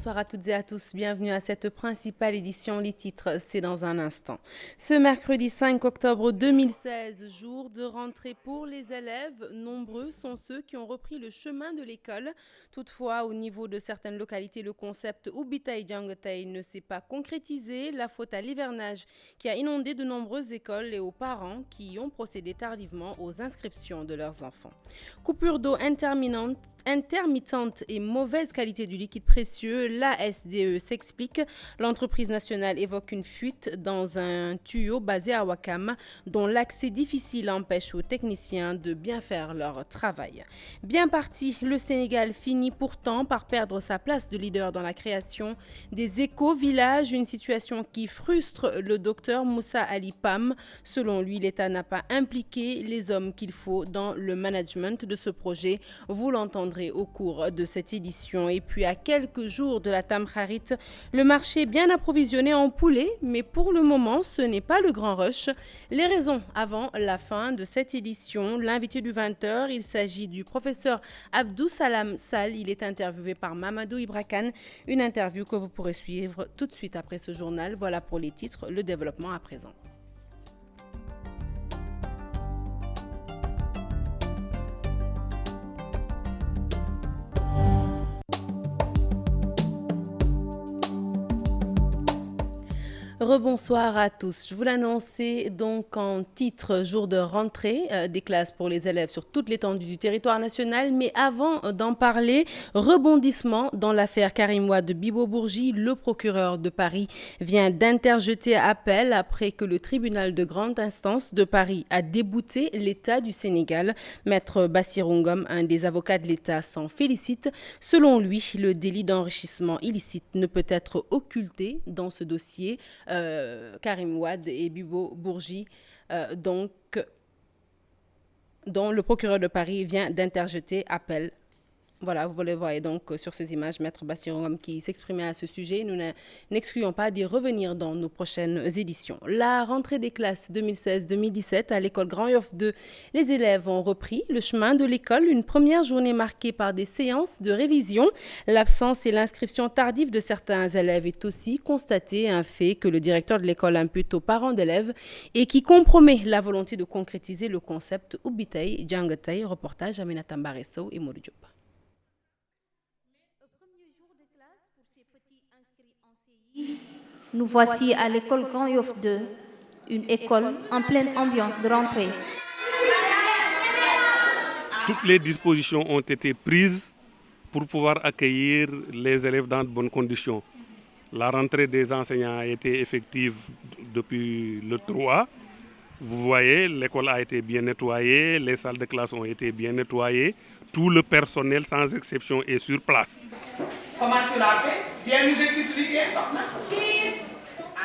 bonsoir à toutes et à tous. Bienvenue à cette principale édition. Les titres, c'est dans un instant. Ce mercredi 5 octobre 2016, jour de rentrée pour les élèves. Nombreux sont ceux qui ont repris le chemin de l'école. Toutefois, au niveau de certaines localités, le concept Ubitay Jangatay ne s'est pas concrétisé. La faute à l'hivernage qui a inondé de nombreuses écoles et aux parents qui ont procédé tardivement aux inscriptions de leurs enfants. Coupure d'eau intermittente et mauvaise qualité du liquide précieux, la SDE s'explique. L'entreprise nationale évoque une fuite dans un tuyau basé à Ouakam dont l'accès difficile empêche aux techniciens de bien faire leur travail. Bien parti, le Sénégal finit pourtant par perdre sa place de leader dans la création des éco-villages, une situation qui frustre le docteur Moussa Ali Pam. Selon lui, l'État n'a pas impliqué les hommes qu'il faut dans le management de ce projet. Vous l'entendrez au cours de cette édition. Et puis à quelques jours de la Tamkharit, le marché est bien approvisionné en poulet, mais pour le moment, ce n'est pas le grand rush. Les raisons avant la fin de cette édition, l'invité du 20h, il s'agit du professeur Abdou Salam Sall. Il est interviewé par Mamadou Ibrakan. Une interview que vous pourrez suivre tout de suite après ce journal. Voilà pour les titres, le développement à présent. Rebonsoir à tous. Je vous l'annonçais donc en titre, jour de rentrée des classes pour les élèves sur toute l'étendue du territoire national. Mais avant d'en parler, rebondissement dans l'affaire Karim Wade de Bibo Bourgi. Le procureur de Paris vient d'interjeter appel après que le tribunal de grande instance de Paris a débouté l'État du Sénégal. Maître Bassirou Ngom, un des avocats de l'État, s'en félicite. Selon lui, le délit d'enrichissement illicite ne peut être occulté dans ce dossier. Karim Wade et Bibo Bourgi, dont le procureur de Paris vient d'interjeter appel. Voilà, vous le voyez donc sur ces images, Maître Bassirou Ngom qui s'exprimait à ce sujet. Nous n'excluons pas d'y revenir dans nos prochaines éditions. La rentrée des classes 2016-2017 à l'école Grand Yoff 2, les élèves ont repris le chemin de l'école. Une première journée marquée par des séances de révision. L'absence et l'inscription tardive de certains élèves est aussi constatée, un fait que le directeur de l'école impute aux parents d'élèves et qui compromet la volonté de concrétiser le concept Ubitay Jangatay. Reportage Aminata Mbaresso et Modou Diop. Nous voici à l'école Grand Yoff 2, une école en pleine ambiance de rentrée. Toutes les dispositions ont été prises pour pouvoir accueillir les élèves dans de bonnes conditions. La rentrée des enseignants a été effective depuis le 3. Vous voyez, l'école a été bien nettoyée, les salles de classe ont été bien nettoyées. Tout le personnel, sans exception, est sur place. Comment tu l'as fait? Viens nous expliquer ça.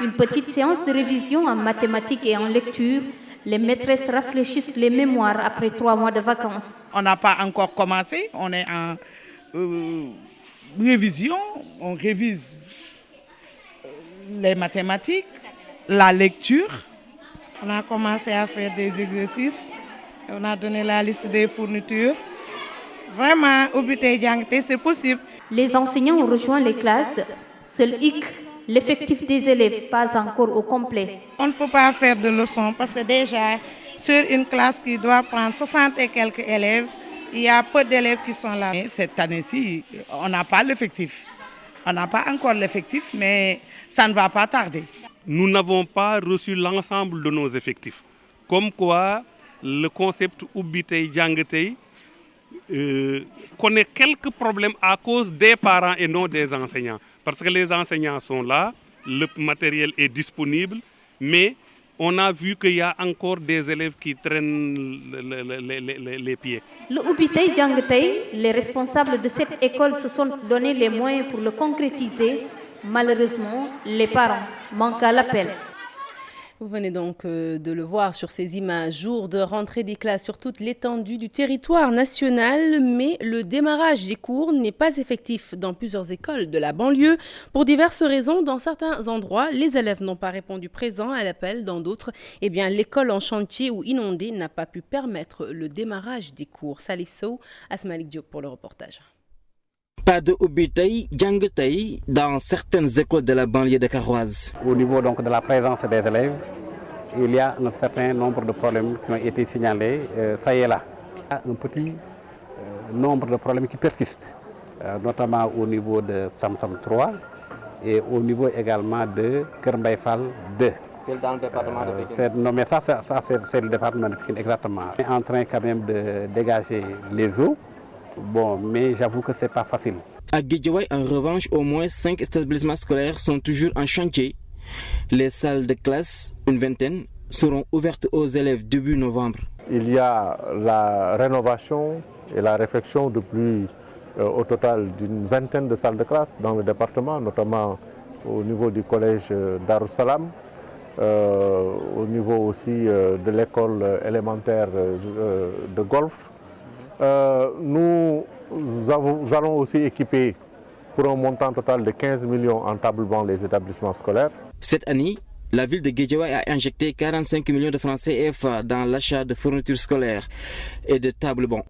Une petite séance de révision en mathématiques et en lecture. Les maîtresses rafraîchissent les mémoires après 3 mois de vacances. On n'a pas encore commencé, on est en révision. On révise les mathématiques, la lecture. On a commencé à faire des exercices. On a donné la liste des fournitures. Vraiment, Ubitay Jangatay, c'est possible. Les enseignants ont rejoint les classes. Seul hic, l'effectif des élèves pas encore au complet. On ne peut pas faire de leçons parce que déjà, sur une classe qui doit prendre 60 et quelques élèves, il y a peu d'élèves qui sont là. Et cette année-ci, on n'a pas l'effectif. On n'a pas encore l'effectif, mais ça ne va pas tarder. Nous n'avons pas reçu l'ensemble de nos effectifs. Comme quoi, le concept Ubitay Jangatay connaît quelques problèmes à cause des parents et non des enseignants. Parce que les enseignants sont là, le matériel est disponible, mais on a vu qu'il y a encore des élèves qui traînent les pieds. Le Ubitay Jangatay, les responsables de cette école se sont donné les moyens pour le concrétiser. Malheureusement, les parents manquent à l'appel. Vous venez donc de le voir sur ces images, jour de rentrée des classes sur toute l'étendue du territoire national, mais le démarrage des cours n'est pas effectif dans plusieurs écoles de la banlieue. Pour diverses raisons, dans certains endroits, les élèves n'ont pas répondu présent à l'appel, dans d'autres, l'école en chantier ou inondée n'a pas pu permettre le démarrage des cours. Salif Sow, Asmalik Diop pour le reportage. Pas de Ubitei, Djangetei dans certaines écoles de la banlieue de Karouaz. Au niveau donc de la présence des élèves, il y a un certain nombre de problèmes qui ont été signalés, ça y est là. Il y a un petit nombre de problèmes qui persistent, notamment au niveau de Samsam 3 et au niveau également de Kermbaïfal 2. C'est dans le département de Pékin. Non mais ça c'est le département de Pékin exactement. On est en train quand même de dégager les eaux, bon, mais j'avoue que c'est pas facile. À Guédiawaye, en revanche, au moins 5 établissements scolaires sont toujours en chantier. Les salles de classe, une vingtaine, seront ouvertes aux élèves début novembre. Il y a la rénovation et la réfection de plus au total d'une vingtaine de salles de classe dans le département, notamment au niveau du collège Darussalam, au niveau aussi de l'école élémentaire de golf. Nous allons aussi équiper pour un montant total de 15 millions en table-banc les établissements scolaires. Cette année, la ville de Guédiawaye a injecté 45 millions de francs CFA dans l'achat de fournitures scolaires et de table-banc.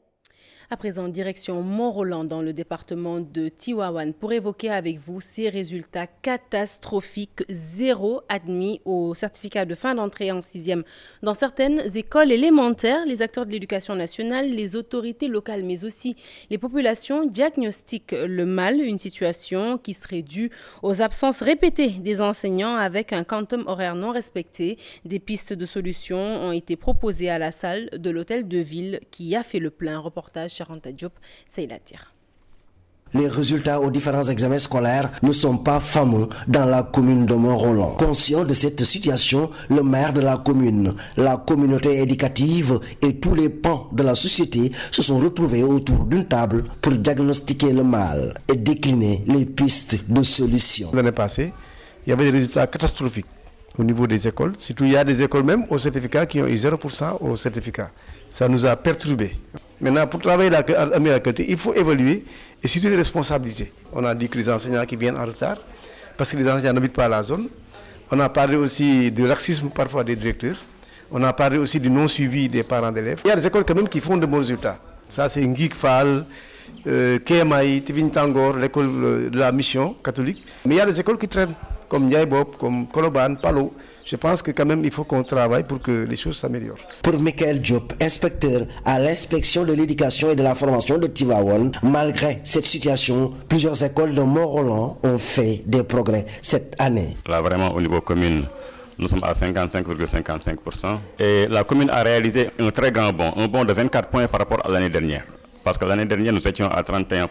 À présent, direction Mont-Roland dans le département de Tivaouane pour évoquer avec vous ces résultats catastrophiques. 0 admis au certificat de fin d'entrée en 6e dans certaines écoles élémentaires. Les acteurs de l'éducation nationale, les autorités locales, mais aussi les populations diagnostiquent le mal, une situation qui serait due aux absences répétées des enseignants avec un quantum horaire non respecté. Des pistes de solutions ont été proposées à la salle de l'hôtel de ville qui a fait le plein. Reportage Charanta Diop, c'est la tire. Les résultats aux différents examens scolaires ne sont pas fameux dans la commune de Mont-Roland. Conscient de cette situation, le maire de la commune, la communauté éducative et tous les pans de la société se sont retrouvés autour d'une table pour diagnostiquer le mal et décliner les pistes de solutions. L'année passée, il y avait des résultats catastrophiques au niveau des écoles. Surtout, il y a des écoles même au certificat qui ont eu 0% au certificat. Ça nous a perturbés. Maintenant, pour travailler la qualité, il faut évaluer et surtout les responsabilités. On a dit que les enseignants qui viennent en retard, parce que les enseignants n'habitent pas la zone. On a parlé aussi du laxisme parfois des directeurs. On a parlé aussi du non-suivi des parents d'élèves. Il y a des écoles quand même qui font de bons résultats. Ça, c'est Ngik Fall, KMI, Tivin Tangor, l'école de la mission catholique. Mais il y a des écoles qui traînent, comme Ndiaye-Bob, comme Koloban, Palo. Je pense que quand même il faut qu'on travaille pour que les choses s'améliorent. Pour Michael Diop, inspecteur à l'inspection de l'éducation et de la formation de Tivaouane, malgré cette situation, plusieurs écoles de Mont-Roland ont fait des progrès cette année. Là vraiment au niveau commune, nous sommes à 55,55%. Et la commune a réalisé un très grand bond, un bond de 24 points par rapport à l'année dernière. Parce que l'année dernière nous étions à 31%.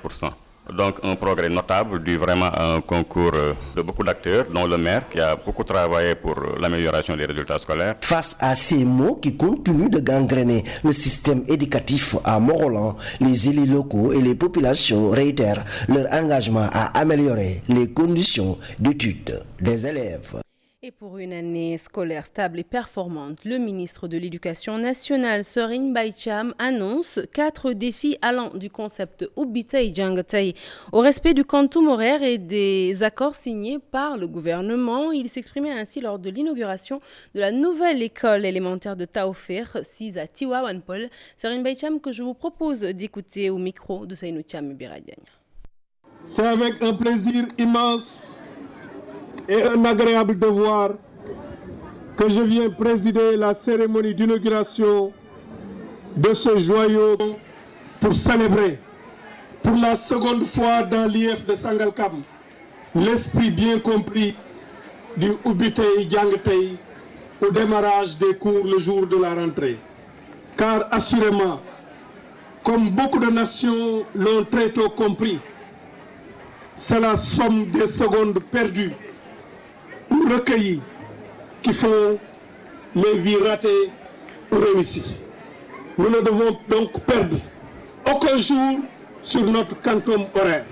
Donc un progrès notable dû vraiment à un concours de beaucoup d'acteurs, dont le maire qui a beaucoup travaillé pour l'amélioration des résultats scolaires. Face à ces mots qui continuent de gangréner le système éducatif à Mont-Roland, les élus locaux et les populations réitèrent leur engagement à améliorer les conditions d'études des élèves. Et pour une année scolaire stable et performante, le ministre de l'Éducation nationale, Serigne Mbaye Thiam, annonce 4 défis allant du concept Ubitei Djangetei au respect du quantum horaire et des accords signés par le gouvernement. Il s'exprimait ainsi lors de l'inauguration de la nouvelle école élémentaire de Taoufir, 6 à Tivaouane Peulh. Serigne Mbaye Thiam que je vous propose d'écouter au micro de Seynou Thiam Biradiagne. C'est avec un plaisir immense et un agréable devoir que je viens présider la cérémonie d'inauguration de ce joyau pour célébrer pour la seconde fois dans l'IF de Sangalkam l'esprit bien compris du Ubitei Djangetei au démarrage des cours le jour de la rentrée. Car assurément, comme beaucoup de nations l'ont très tôt compris, c'est la somme des secondes perdues ou recueillis qui font les vies ratées ou réussies. Nous ne devons donc perdre aucun jour sur notre quantum horaire.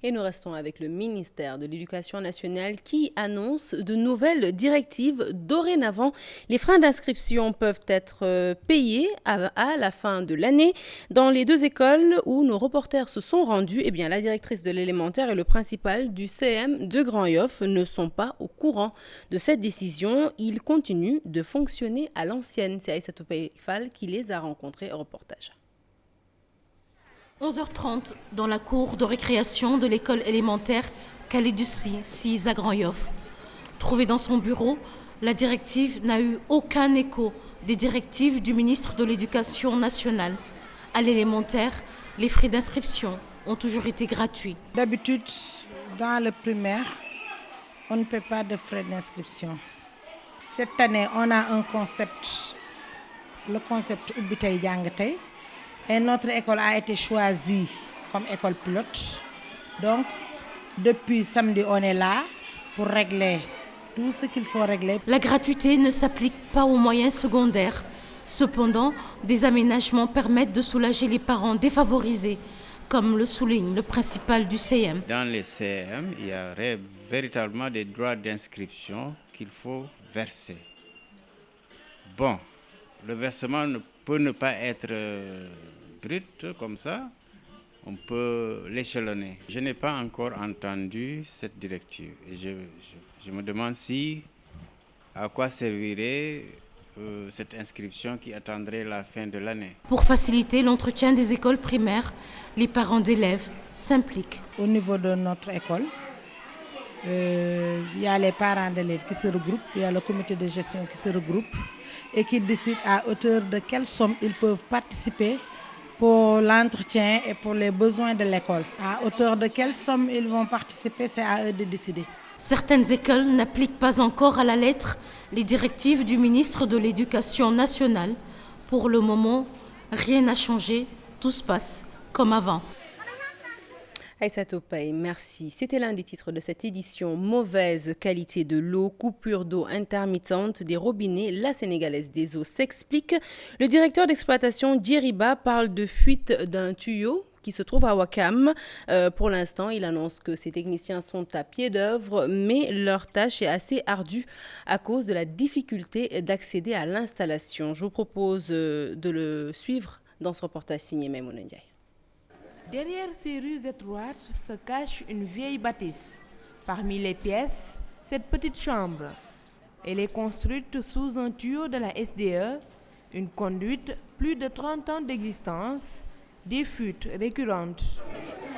Et nous restons avec le ministère de l'Éducation nationale qui annonce de nouvelles directives. Dorénavant, les frais d'inscription peuvent être payés à la fin de l'année. Dans les 2 écoles où nos reporters se sont rendus, eh bien, la directrice de l'élémentaire et le principal du CM de Grand-Yoff ne sont pas au courant de cette décision. Ils continuent de fonctionner à l'ancienne. C'est Aïssatou Fall qui les a rencontrés. Reportage. 11h30 dans la cour de récréation de l'école élémentaire Khalidussi 6 à Grand Yoff. Trouvée dans son bureau, la directive n'a eu aucun écho des directives du ministre de l'Éducation nationale. À l'élémentaire, les frais d'inscription ont toujours été gratuits. D'habitude, dans le primaire, on ne paie pas de frais d'inscription. Cette année, on a un concept, le concept Ubitay Jangtay, et notre école a été choisie comme école pilote. Donc, depuis samedi, on est là pour régler tout ce qu'il faut régler. La gratuité ne s'applique pas aux moyens secondaires. Cependant, des aménagements permettent de soulager les parents défavorisés, comme le souligne le principal du CM. Dans les CM, il y a véritablement des droits d'inscription qu'il faut verser. Bon, le versement peut ne pas être brut comme ça, on peut l'échelonner. Je n'ai pas encore entendu cette directive et je me demande à quoi servirait cette inscription qui attendrait la fin de l'année. Pour faciliter l'entretien des écoles primaires, les parents d'élèves s'impliquent. Au niveau de notre école, il y a les parents d'élèves qui se regroupent, il y a le comité de gestion qui se regroupe et qui décide à hauteur de quelle somme ils peuvent participer pour l'entretien et pour les besoins de l'école. À hauteur de quelle somme ils vont participer, c'est à eux de décider. Certaines écoles n'appliquent pas encore à la lettre les directives du ministre de l'Éducation nationale. Pour le moment, rien n'a changé, tout se passe comme avant. Aïssatou Paye, merci. C'était l'un des titres de cette édition. Mauvaise qualité de l'eau, coupure d'eau intermittente des robinets. La Sénégalaise des eaux s'explique. Le directeur d'exploitation Djeriba parle de fuite d'un tuyau qui se trouve à Ouakam. Pour l'instant, il annonce que ses techniciens sont à pied d'œuvre, mais leur tâche est assez ardue à cause de la difficulté d'accéder à l'installation. Je vous propose de le suivre dans ce reportage signé Maimouna Ndiaye. Derrière ces rues étroites se cache une vieille bâtisse. Parmi les pièces, cette petite chambre. Elle est construite sous un tuyau de la SDE, une conduite plus de 30 ans d'existence, des fuites récurrentes.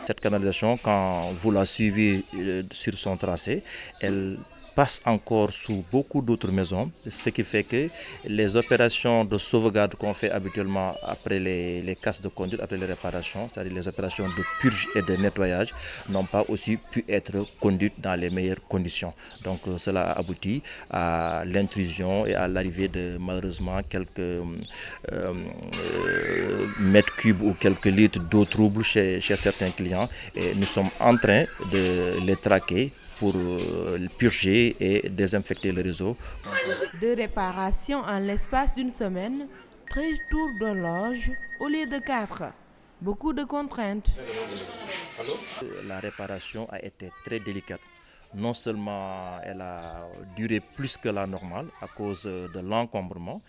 Cette canalisation, quand vous la suivez sur son tracé, elle passe encore sous beaucoup d'autres maisons, ce qui fait que les opérations de sauvegarde qu'on fait habituellement après les casses de conduite, après les réparations, c'est-à-dire les opérations de purge et de nettoyage, n'ont pas aussi pu être conduites dans les meilleures conditions. Donc cela a abouti à l'intrusion et à l'arrivée de malheureusement quelques mètres cubes ou quelques litres d'eau trouble chez certains clients. Et nous sommes en train de les traquer pour purger et désinfecter le réseau. 2 réparations en l'espace d'une semaine, 13 tours d'horloge au lieu de 4. Beaucoup de contraintes. La réparation a été très délicate. Non seulement elle a duré plus que la normale à cause de l'encombrement,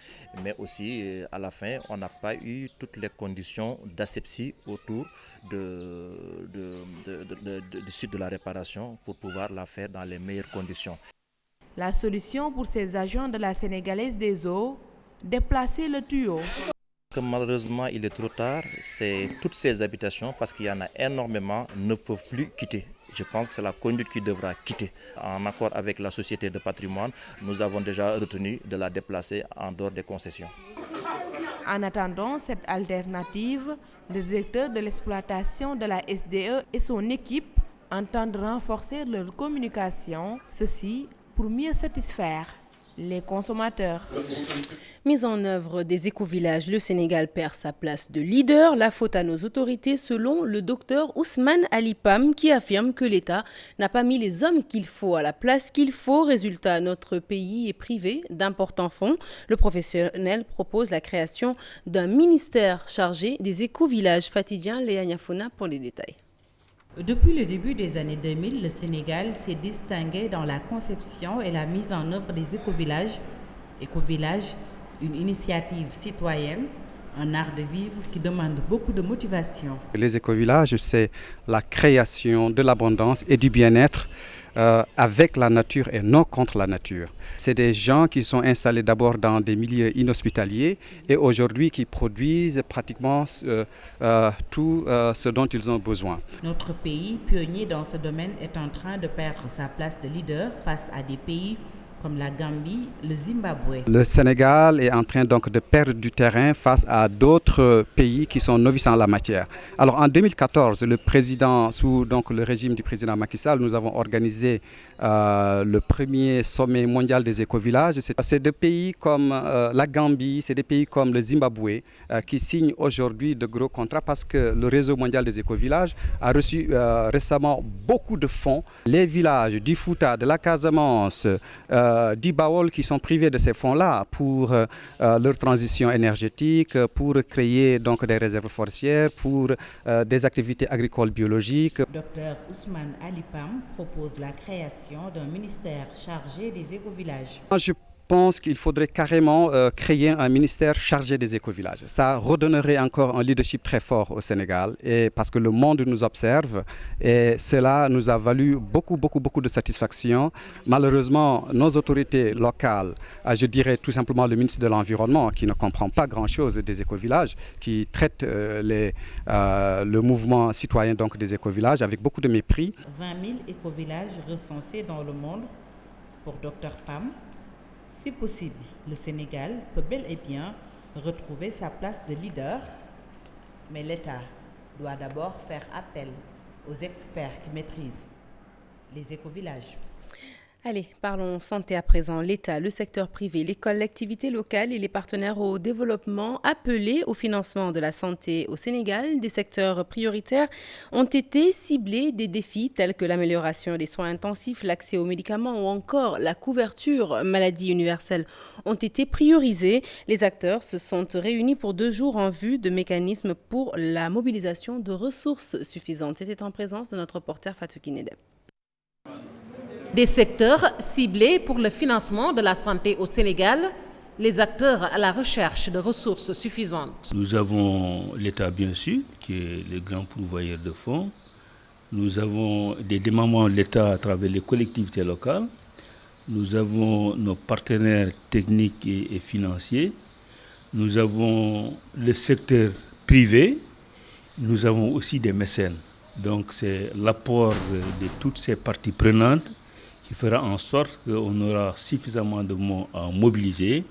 mais aussi à la fin, on n'a pas eu toutes les conditions d'asepsie autour du site de la réparation pour pouvoir la faire dans les meilleures conditions. La solution pour ces agents de la Sénégalaise des eaux, déplacer le tuyau. Malheureusement, il est trop tard. C'est toutes ces habitations, parce qu'il y en a énormément, ne peuvent plus quitter. Je pense que c'est la conduite qui devra quitter. En accord avec la société de patrimoine, nous avons déjà retenu de la déplacer en dehors des concessions. En attendant cette alternative, le directeur de l'exploitation de la SDE et son équipe entendent renforcer leur communication, ceci pour mieux satisfaire les consommateurs. Mise en œuvre des écovillages, le Sénégal perd sa place de leader. La faute à nos autorités, selon le docteur Ousmane Alipam, qui affirme que l'État n'a pas mis les hommes qu'il faut à la place qu'il faut. Résultat, notre pays est privé d'importants fonds. Le professionnel propose la création d'un ministère chargé des écovillages. Fatidien, Léa Niafona pour les détails. Depuis le début des années 2000, le Sénégal s'est distingué dans la conception et la mise en œuvre des écovillages. Écovillages, une initiative citoyenne, un art de vivre qui demande beaucoup de motivation. Les écovillages, c'est la création de l'abondance et du bien-être avec la nature et non contre la nature. C'est des gens qui sont installés d'abord dans des milieux inhospitaliers et aujourd'hui qui produisent pratiquement tout ce dont ils ont besoin. Notre pays, pionnier dans ce domaine, est en train de perdre sa place de leader face à des pays comme la Gambie, le Zimbabwe. Le Sénégal est en train donc de perdre du terrain face à d'autres pays qui sont novices en la matière. Alors en 2014, le président, sous donc le régime du président Macky Sall, nous avons organisé le premier sommet mondial des écovillages. C'est des pays comme la Gambie, c'est des pays comme le Zimbabwe qui signent aujourd'hui de gros contrats parce que le réseau mondial des écovillages a reçu récemment beaucoup de fonds. Les villages du Fouta, de la Casamance, d'Ibaol qui sont privés de ces fonds-là pour leur transition énergétique, pour créer donc des réserves forestières, pour des activités agricoles biologiques. Dr Ousmane Ali Pam propose la création d'un ministère chargé des écovillages. Je pense qu'il faudrait carrément créer un ministère chargé des écovillages. Ça redonnerait encore un leadership très fort au Sénégal et parce que le monde nous observe et cela nous a valu beaucoup de satisfaction. Malheureusement, nos autorités locales, je dirais tout simplement le ministre de l'Environnement qui ne comprend pas grand-chose des écovillages, qui traite le mouvement citoyen donc des écovillages avec beaucoup de mépris. 20 000 écovillages recensés dans le monde pour Dr Pam. Si possible, le Sénégal peut bel et bien retrouver sa place de leader, mais l'État doit d'abord faire appel aux experts qui maîtrisent les écovillages. Allez, parlons santé à présent. L'État, le secteur privé, les collectivités locales et les partenaires au développement appelés au financement de la santé au Sénégal, des secteurs prioritaires ont été ciblés. Des défis tels que l'amélioration des soins intensifs, l'accès aux médicaments ou encore la couverture maladie universelle ont été priorisés. Les acteurs se sont réunis pour 2 jours en vue de mécanismes pour la mobilisation de ressources suffisantes. C'était en présence de notre reporter Fatou Kinedeb. Des secteurs ciblés pour le financement de la santé au Sénégal, les acteurs à la recherche de ressources suffisantes. Nous avons l'État bien sûr, qui est le grand pourvoyeur de fonds. Nous avons des démembrements de l'État à travers les collectivités locales. Nous avons nos partenaires techniques et financiers. Nous avons le secteur privé. Nous avons aussi des mécènes. Donc c'est l'apport de toutes ces parties prenantes qui fera en sorte qu'on aura suffisamment de mots à mobiliser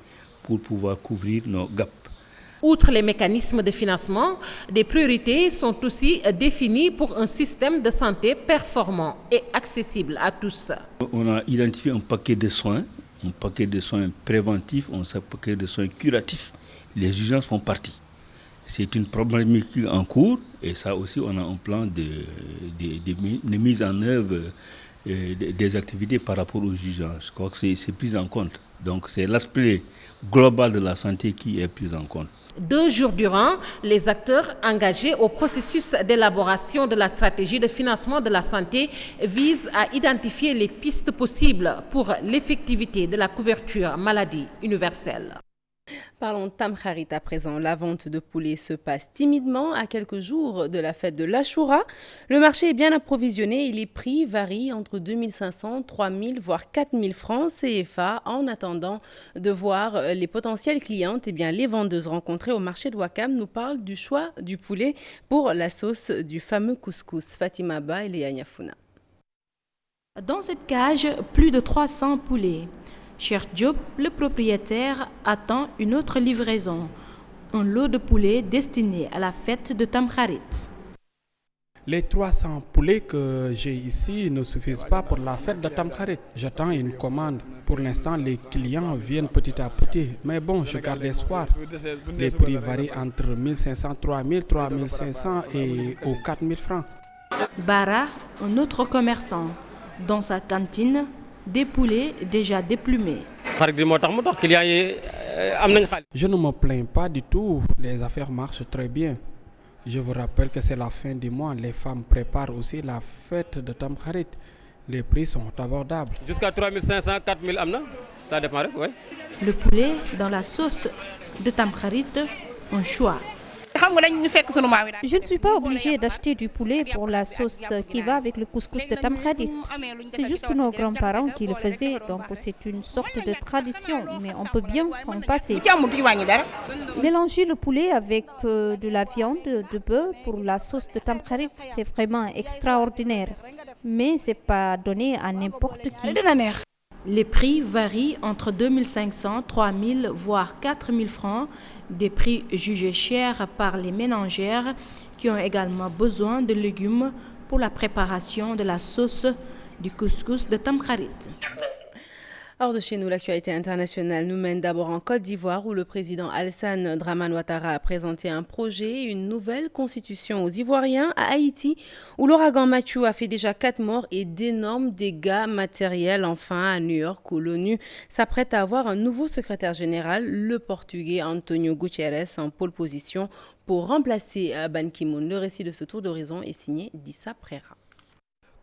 pour pouvoir couvrir nos gaps. Outre les mécanismes de financement, des priorités sont aussi définies pour un système de santé performant et accessible à tous. On a identifié un paquet de soins préventifs, un paquet de soins curatifs. Les urgences font partie. C'est une problématique en cours et ça aussi on a un plan de mise en œuvre des activités par rapport aux urgences. Je crois que c'est pris en compte. Donc c'est l'aspect global de la santé qui est pris en compte. 2 jours durant, les acteurs engagés au processus d'élaboration de la stratégie de financement de la santé visent à identifier les pistes possibles pour l'effectivité de la couverture maladie universelle. Parlons Tamkharit à présent. La vente de poulets se passe timidement à quelques jours de la fête de l'Achoura. Le marché est bien approvisionné et les prix varient entre 2500, 3000 voire 4000 francs CFA. En attendant de voir les potentiels clientes, les vendeuses rencontrées au marché de Ouakam nous parlent du choix du poulet pour la sauce du fameux couscous. Fatima Ba et Léa Niafouna. Dans cette cage, plus de 300 poulets. Cheikh Diop, le propriétaire, attend une autre livraison, un lot de poulets destiné à la fête de Tamkharit. Les 300 poulets que j'ai ici ne suffisent pas pour la fête de Tamkharit. J'attends une commande. Pour l'instant, les clients viennent petit à petit. Mais bon, je garde espoir. Les prix varient entre 1500, 3000, 3500 et aux 4000 francs. Bara, un autre commerçant. Dans sa cantine, des poulets déjà déplumés. Je ne me plains pas du tout, les affaires marchent très bien. Je vous rappelle que c'est la fin du mois, les femmes préparent aussi la fête de Tamkharit. Les prix sont abordables. Jusqu'à 3500, 4000 amna, ça dépend, oui. Le poulet dans la sauce de Tamkharit, un choix. Je ne suis pas obligée d'acheter du poulet pour la sauce qui va avec le couscous de Tamkharit. C'est juste nos grands-parents qui le faisaient, donc c'est une sorte de tradition, mais on peut bien s'en passer. Mélanger le poulet avec de la viande de bœuf pour la sauce de Tamkharit, c'est vraiment extraordinaire, mais c'est pas donné à n'importe qui. Les prix varient entre 2500, 3000 voire 4000 francs, des prix jugés chers par les ménagères qui ont également besoin de légumes pour la préparation de la sauce du couscous de Tamkharit. Hors de chez nous, l'actualité internationale nous mène d'abord en Côte d'Ivoire où le président Alassane Dramane Ouattara a présenté un projet, une nouvelle constitution aux Ivoiriens. À Haïti, où l'ouragan Mathieu a fait déjà 4 morts et d'énormes dégâts matériels. Enfin, à New York, où l'ONU s'apprête à avoir un nouveau secrétaire général, le Portugais Antonio Guterres, en pole position pour remplacer Ban Ki-moon. Le récit de ce tour d'horizon est signé d'Issa Prera.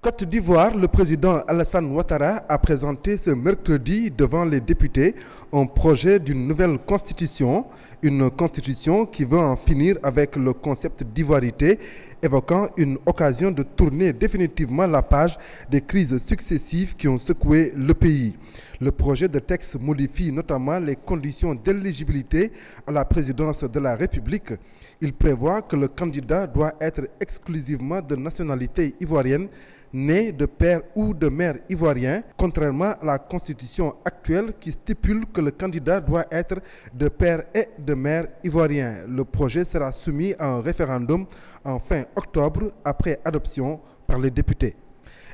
Côte d'Ivoire, le président Alassane Ouattara a présenté ce mercredi devant les députés un projet d'une nouvelle constitution, une constitution qui veut en finir avec le concept d'ivoirité, évoquant une occasion de tourner définitivement la page des crises successives qui ont secoué le pays. Le projet de texte modifie notamment les conditions d'éligibilité à la présidence de la République. Il prévoit que le candidat doit être exclusivement de nationalité ivoirienne, né de père ou de mère ivoirien, contrairement à la constitution actuelle qui stipule que le candidat doit être de père et de mère ivoirien. Le projet sera soumis à un référendum en fin octobre après adoption par les députés.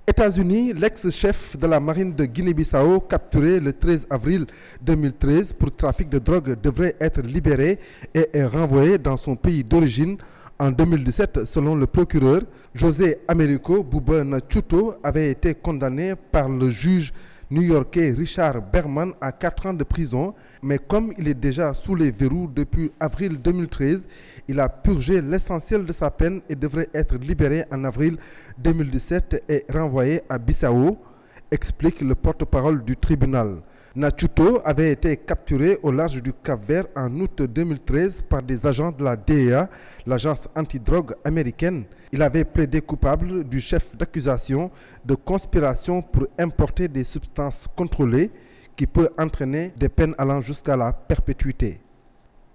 États-Unis, l'ex-chef de la marine de Guinée-Bissau, capturé le 13 avril 2013 pour trafic de drogue, devrait être libéré et est renvoyé dans son pays d'origine. En 2017, selon le procureur, José Américo Bouba Nachuto avait été condamné par le juge new-yorkais Richard Berman à 4 ans de prison, mais comme il est déjà sous les verrous depuis avril 2013, il a purgé l'essentiel de sa peine et devrait être libéré en avril 2017 et renvoyé à Bissau, explique le porte-parole du tribunal. Nachuto avait été capturé au large du Cap-Vert en août 2013 par des agents de la DEA, l'agence antidrogue américaine. Il avait plaidé coupable du chef d'accusation de conspiration pour importer des substances contrôlées qui peut entraîner des peines allant jusqu'à la perpétuité.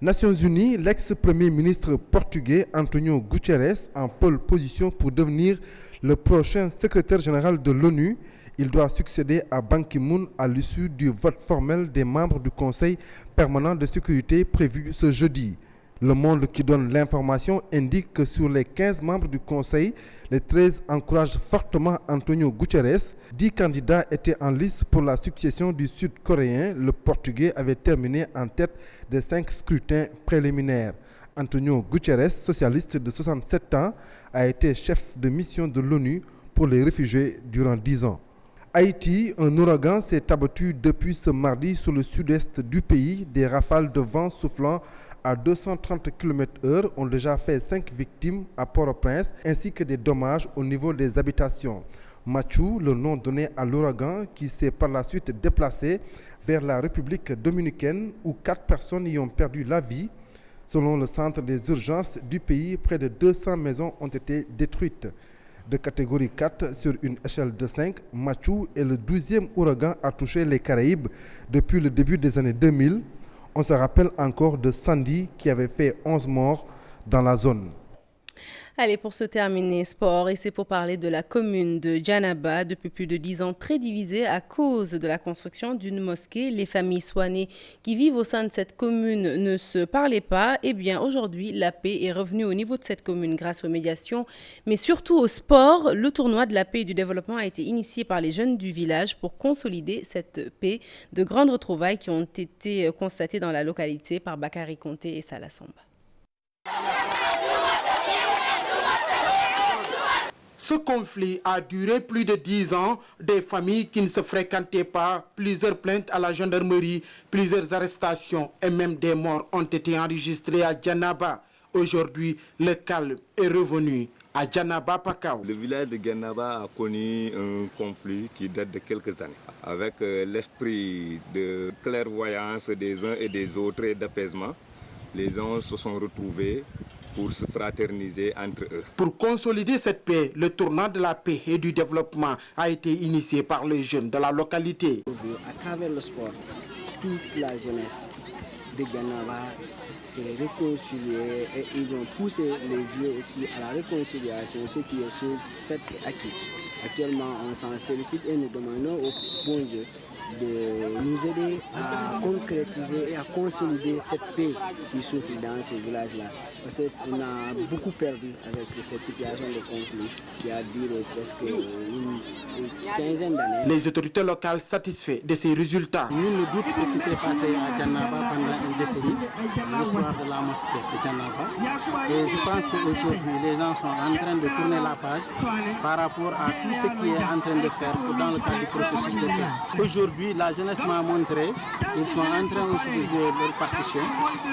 Nations Unies, l'ex-premier ministre portugais Antonio Guterres en pole position pour devenir le prochain secrétaire général de l'ONU. Il doit succéder à Ban Ki-moon à l'issue du vote formel des membres du Conseil permanent de sécurité prévu ce jeudi. Le Monde qui donne l'information indique que sur les 15 membres du Conseil, les 13 encouragent fortement Antonio Guterres. 10 candidats étaient en lice pour la succession du Sud-Coréen. Le Portugais avait terminé en tête des 5 scrutins préliminaires. Antonio Guterres, socialiste de 67 ans, a été chef de mission de l'ONU pour les réfugiés durant 10 ans. Haïti, un ouragan s'est abattu depuis ce mardi sur le sud-est du pays. Des rafales de vent soufflant à 230 km/h ont déjà fait 5 victimes à Port-au-Prince, ainsi que des dommages au niveau des habitations. Mathieu, le nom donné à l'ouragan, qui s'est par la suite déplacé vers la République dominicaine, où 4 personnes y ont perdu la vie. Selon le centre des urgences du pays, près de 200 maisons ont été détruites. De catégorie 4 sur une échelle de 5, Mathieu est le 12e ouragan à toucher les Caraïbes depuis le début des années 2000. On se rappelle encore de Sandy qui avait fait 11 morts dans la zone. Allez, pour se terminer, sport, et c'est pour parler de la commune de Djanaba, depuis plus de 10 ans très divisée à cause de la construction d'une mosquée. Les familles soignées qui vivent au sein de cette commune ne se parlaient pas. Eh bien, aujourd'hui, la paix est revenue au niveau de cette commune grâce aux médiations, mais surtout au sport. Le tournoi de la paix et du développement a été initié par les jeunes du village pour consolider cette paix. De grandes retrouvailles qui ont été constatées dans la localité par Bakary Conté et Salah Samba. Ce conflit a duré plus de 10 ans, des familles qui ne se fréquentaient pas, plusieurs plaintes à la gendarmerie, plusieurs arrestations et même des morts ont été enregistrées à Djanaba. Aujourd'hui, le calme est revenu à Djanaba Pakao. Le village de Djanaba a connu un conflit qui date de quelques années, avec l'esprit de clairvoyance des uns et des autres et d'apaisement. Les gens se sont retrouvés pour se fraterniser entre eux. Pour consolider cette paix, le tournant de la paix et du développement a été initié par les jeunes de la localité. À travers le sport, toute la jeunesse de Ganaba s'est réconciliée et ils ont poussé les vieux aussi à la réconciliation, ce qui est chose faite et acquis. Actuellement, on s'en félicite et nous demandons au bon Dieu de nous aider à concrétiser et à consolider cette paix qui souffre dans ces villages-là. Parce qu'on a beaucoup perdu avec cette situation de conflit qui a duré presque une quinzaine d'années. Les autorités locales satisfaites de ces résultats. Nul ne doute ce qui s'est passé à Djannaba pendant une décennie, le soir de la mosquée de Djannaba. Et je pense qu'aujourd'hui, les gens sont en train de tourner la page par rapport à tout ce qui est en train de faire dans le cadre du processus de paix. Aujourd'hui, la jeunesse m'a montré qu'ils sont en train aussi de jouer leur partition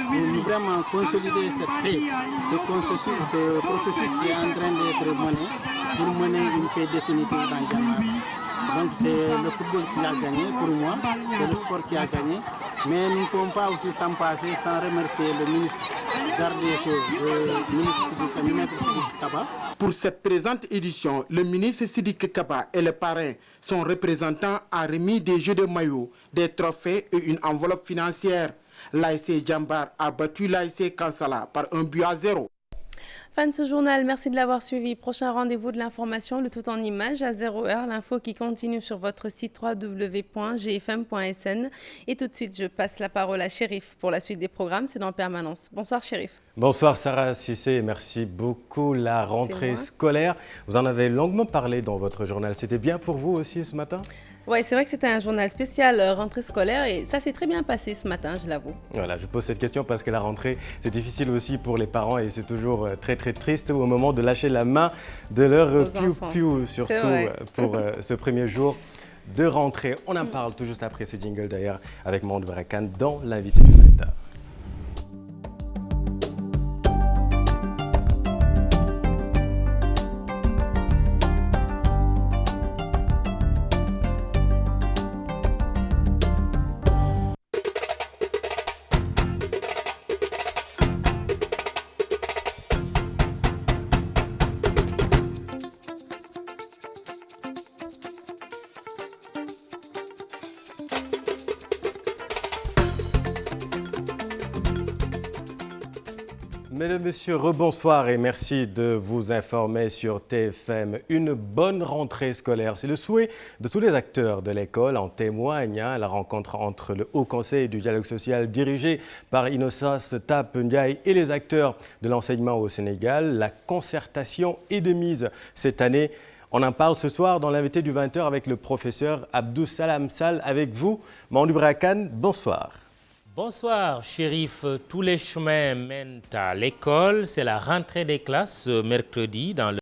pour vraiment consolider cette paix, ce processus qui est en train d'être mené pour mener une paix définitive dans Djannaba. Donc c'est le football qui a gagné pour moi, c'est le sport qui a gagné, mais nous ne pouvons pas aussi s'en passer sans remercier le ministre garde des Sceaux, le ministre Sidiki Kaba. Pour cette présente édition, le ministre Sidiki Kaba et le parrain, son représentant, a remis des jeux de maillot, des trophées et une enveloppe financière. L'ASC Djambar a battu l'ASC Kansala par 1-0. Fin de ce journal, merci de l'avoir suivi. Prochain rendez-vous de l'information, le tout en images à 0h. L'info qui continue sur votre site www.gfm.sn. Et tout de suite, je passe la parole à Chérif pour la suite des programmes. C'est dans Permanence. Bonsoir Chérif. Bonsoir Sarah Cissé, merci beaucoup. La rentrée scolaire, vous en avez longuement parlé dans votre journal. C'était bien pour vous aussi ce matin ? Oui, c'est vrai que c'était un journal spécial rentrée scolaire et ça s'est très bien passé ce matin, je l'avoue. Voilà, je pose cette question parce que la rentrée, c'est difficile aussi pour les parents et c'est toujours très très triste au moment de lâcher la main de leur piou-piou, surtout pour ce premier jour de rentrée. On en parle tout juste après ce jingle d'ailleurs avec Mamadou Barakane dans l'invité du 20h. Mesdames, Messieurs, rebonsoir et merci de vous informer sur TFM. Une bonne rentrée scolaire, c'est le souhait de tous les acteurs de l'école. En témoigne la rencontre entre le Haut Conseil du dialogue social dirigé par Innocence Tap Ndiaye et les acteurs de l'enseignement au Sénégal. La concertation est de mise cette année. On en parle ce soir dans l'invité du 20h avec le professeur Abdou Salam Sall. Avec vous, Mamadou Barakane, bonsoir. Bonsoir, Chérif. Tous les chemins mènent à l'école. C'est la rentrée des classes ce mercredi dans le